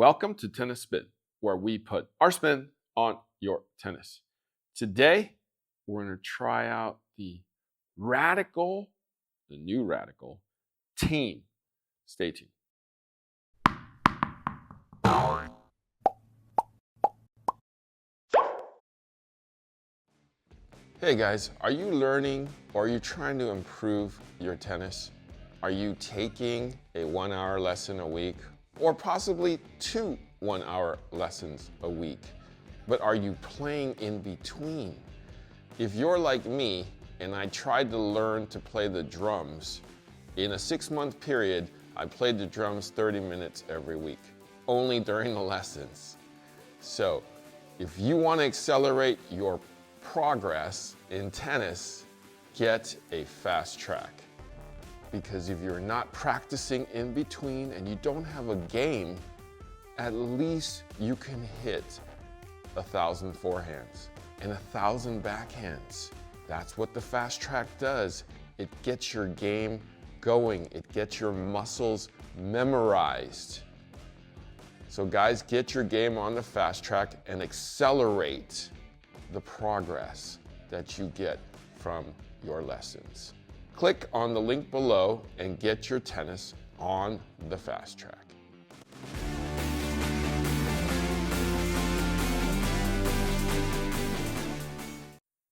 Welcome to Tennis Spin, where we put our spin on your tennis. Today, we're going to try out the new Radical team. Stay tuned. Hey guys, are you learning or are you trying to improve your tennis? Are you taking a 1-hour lesson a week or possibly 2 1-hour lessons a week? But are you playing in between? If you're like me and I tried to learn to play the drums, in a 6-month period, I played the drums 30 minutes every week, only during the lessons. So if you want to accelerate your progress in tennis, get a fast track. Because if you're not practicing in between and you don't have a game, at least you can hit 1,000 forehands and 1,000 backhands. That's what the fast track does. It gets your game going. It gets your muscles memorized. So guys, get your game on the fast track and accelerate the progress that you get from your lessons. Click on the link below and get your tennis on the fast track.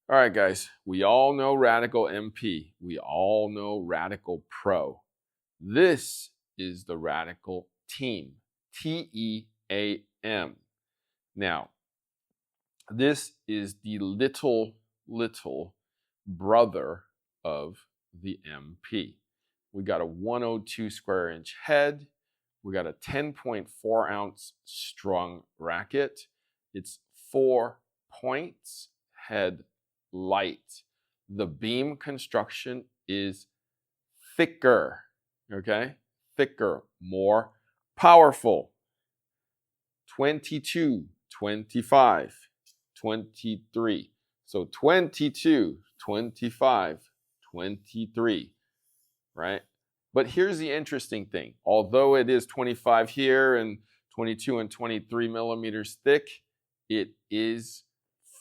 All right, guys, we all know Radical MP. We all know Radical Pro. This is the Radical Team, T-E-A-M. Now, this is the little brother of the MP. We got a 102 square inch head. We got a 10.4 ounce strung racket. It's 4 points, head light. The beam construction is thicker, okay? Thicker, more powerful. 22, 25, 23. So 22, 25, 23, right? But here's the interesting thing. Although it is 25 here and 22 and 23 millimeters thick, it is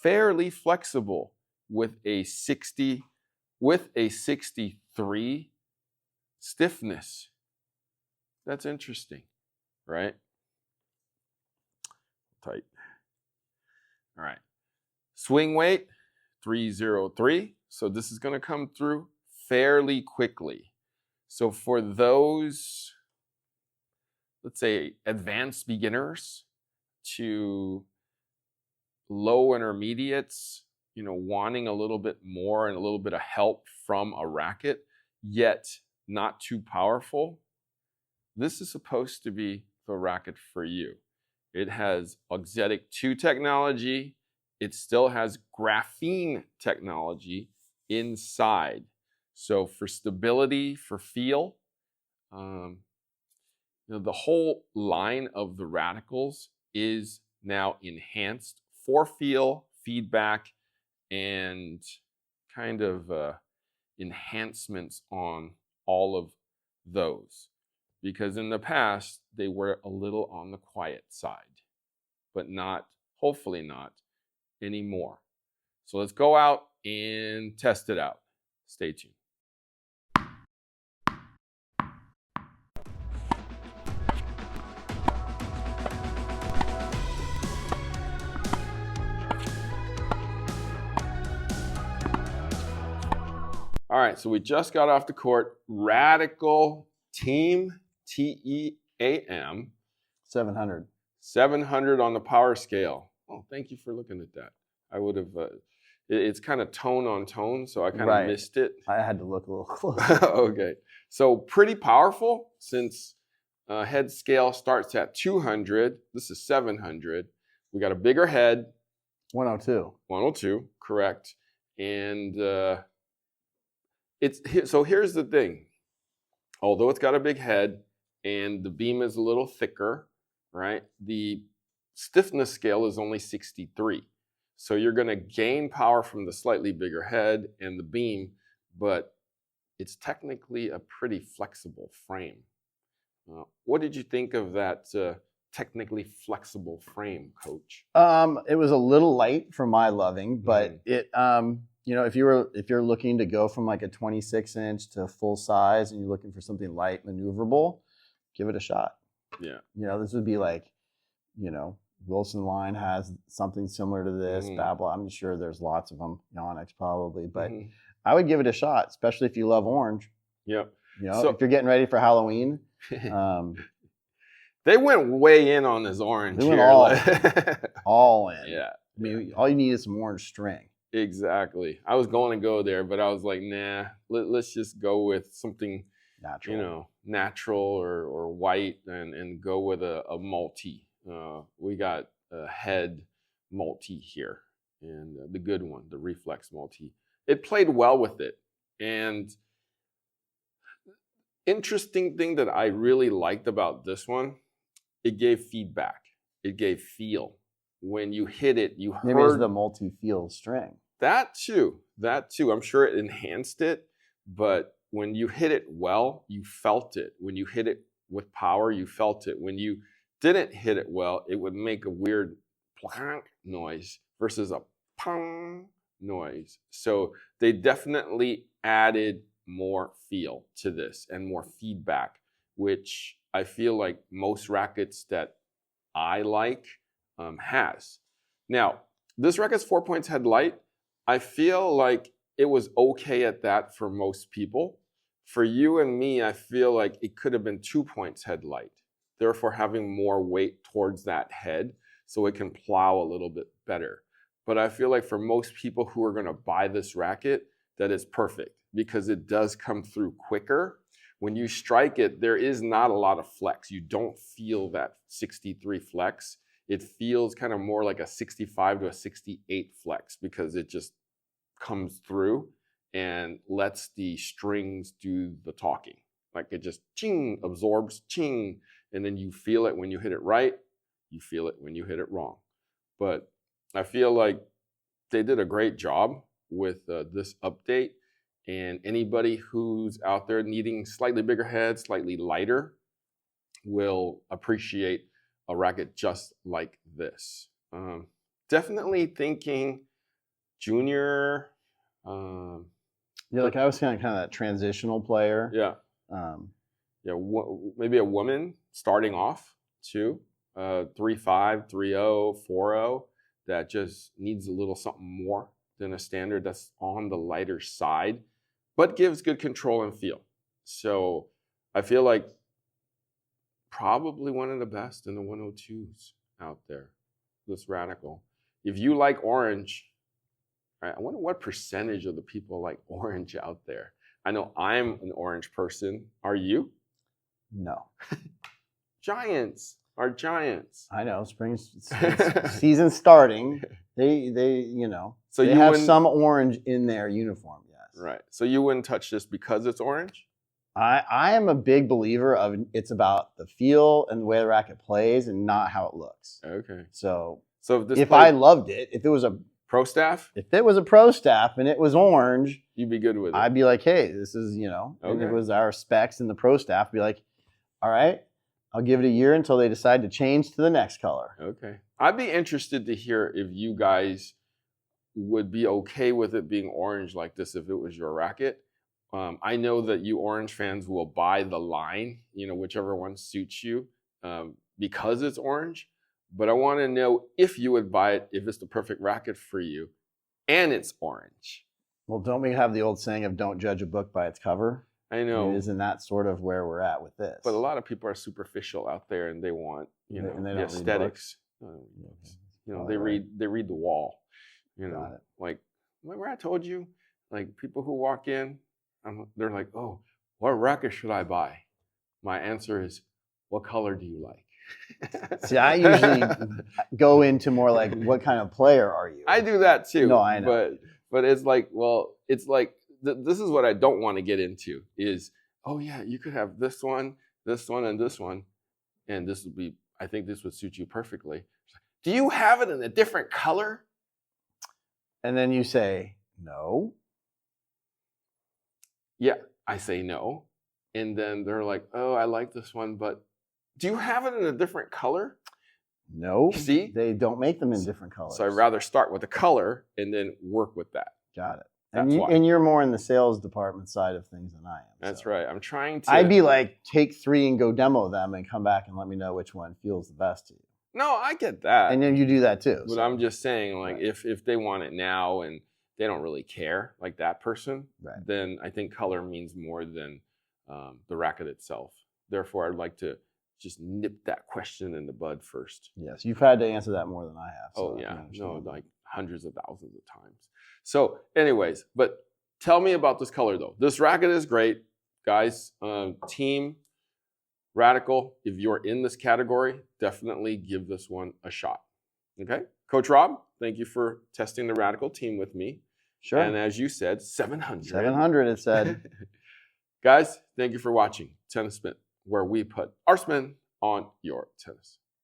fairly flexible with a 63 stiffness. That's interesting, right? Tight. All right. Swing weight, 303. So this is going to come through fairly quickly. So for those, let's say, advanced beginners to low intermediates, wanting a little bit more and a little bit of help from a racket, yet not too powerful, this is supposed to be the racket for you. It has Auxetic 2 technology. It still has graphene technology inside. So for stability, for feel, the whole line of the Radicals is now enhanced for feel, feedback, and kind of enhancements on all of those. Because in the past, they were a little on the quiet side, but not, hopefully not, anymore. So let's go out and test it out. Stay tuned. All right, so we just got off the court. Radical Team, T-E-A-M. 700. 700 on the power scale. Oh, thank you for looking at that. I would have, it's kind of tone on tone, so I kind of missed it. I had to look a little closer. Okay, so pretty powerful since head scale starts at 200. This is 700. We got a bigger head. 102. 102, correct. And so here's the thing. Although it's got a big head and the beam is a little thicker, right? The stiffness scale is only 63. So you're going to gain power from the slightly bigger head and the beam, but it's technically a pretty flexible frame. What did you think of that technically flexible frame, Coach? It was a little light for my loving, but it if you're looking to go from like a 26-inch to full size and you're looking for something light, maneuverable, give it a shot. Yeah. This would be like, Wilson Line has something similar to this. Babel, I'm sure there's lots of them. Onyx probably, but I would give it a shot, especially if you love orange. Yep. So, if you're getting ready for Halloween. They went way in on this orange. They went all in. Yeah. I mean, all you need is some orange string. Exactly. I was going to go there, but I was like, nah, let's just go with something natural, natural or white and go with a multi. We got a head multi here, and the good one, the reflex multi. It played well with it. And interesting thing that I really liked about this one, it gave feedback. It gave feel. When you hit it, you heard. Maybe it's the multi-feel string. That too. I'm sure it enhanced it, but when you hit it well, you felt it. When you hit it with power, you felt it. When you didn't hit it well, it would make a weird plonk noise versus a pong noise. So they definitely added more feel to this and more feedback, which I feel like most rackets that I like has. Now, this racket's 4 points head light. I feel like it was okay at that for most people. For you and me, I feel like it could have been 2 points head light, therefore having more weight towards that head so it can plow a little bit better. But I feel like for most people who are going to buy this racket, that is perfect because it does come through quicker. When you strike it, there is not a lot of flex. You don't feel that 63 flex. It feels kind of more like a 65 to a 68 flex because it just comes through and lets the strings do the talking. Like it just ching, absorbs, ching, and then you feel it when you hit it right, you feel it when you hit it wrong. But I feel like they did a great job with this update, and anybody who's out there needing slightly bigger head, slightly lighter, will appreciate a racket just like this. Definitely thinking junior. Like I was kind of that transitional player. Yeah. Maybe a woman starting off too. 3.5, 3.0, 4.0 that just needs a little something more than a standard that's on the lighter side, but gives good control and feel. So I feel like probably one of the best in the 102s out there, this Radical. If you like orange, I wonder what percentage of the people like orange out there. I know I'm an orange person. Are you? No. Giants are giants. I know. Spring season starting. They So they have some orange in their uniform. Yes. Right. So you wouldn't touch this because it's orange? I am a big believer of it's about the feel and the way the racket plays and not how it looks. Okay. So if I loved it, if it was a pro staff and it was orange, you'd be good with it. I'd be like, hey, this is, and it was our specs and the pro staff, be like, all right, I'll give it a year until they decide to change to the next color. Okay. I'd be interested to hear if you guys would be okay with it being orange like this if it was your racket. I know that you orange fans will buy the line, whichever one suits you, because it's orange. But I want to know if you would buy it if it's the perfect racket for you and it's orange. Well, don't we have the old saying of don't judge a book by its cover? I know. Isn't that sort of where we're at with this? But a lot of people are superficial out there and they want, and they the aesthetics. They read the wall. Like, remember I told you, like people who walk in, they're like, oh, what racket should I buy? My answer is, what color do you like? See, I usually go into more like, what kind of player are you? I do that too. No, I know. But it's like, this is what I don't want to get into is, oh yeah, you could have this one, and this one, and this would be, I think this would suit you perfectly. Do you have it in a different color? And then you say, no. Yeah, I say no. And then they're like, oh, I like this one, but do you have it in a different color? No, See? they don't make them in different colors. So I'd rather start with the color and then work with that. Got it. That's why. And you're more in the sales department side of things than I am. That's so. right. I'm trying to. I'd be like, take 3 and go demo them and come back and let me know which one feels the best to you. No, I get that. And then you do that too. But so. I'm just saying, like, Right. if they want it now and they don't really care, like that person, Right. then I think color means more than the racket itself. Therefore, I'd like to just nip that question in the bud first. Yes, you've had to answer that more than I have. So Oh I yeah, can no, understand. like hundreds of thousands of times. So, anyways, but tell me about this color though. This racket is great, guys. Team Radical, if you're in this category, definitely give this one a shot. Okay, Coach Rob, thank you for testing the Radical team with me. Sure. And as you said, 700. 700 it said. Guys, thank you for watching Tennis Spin, where we put our spin on your tennis.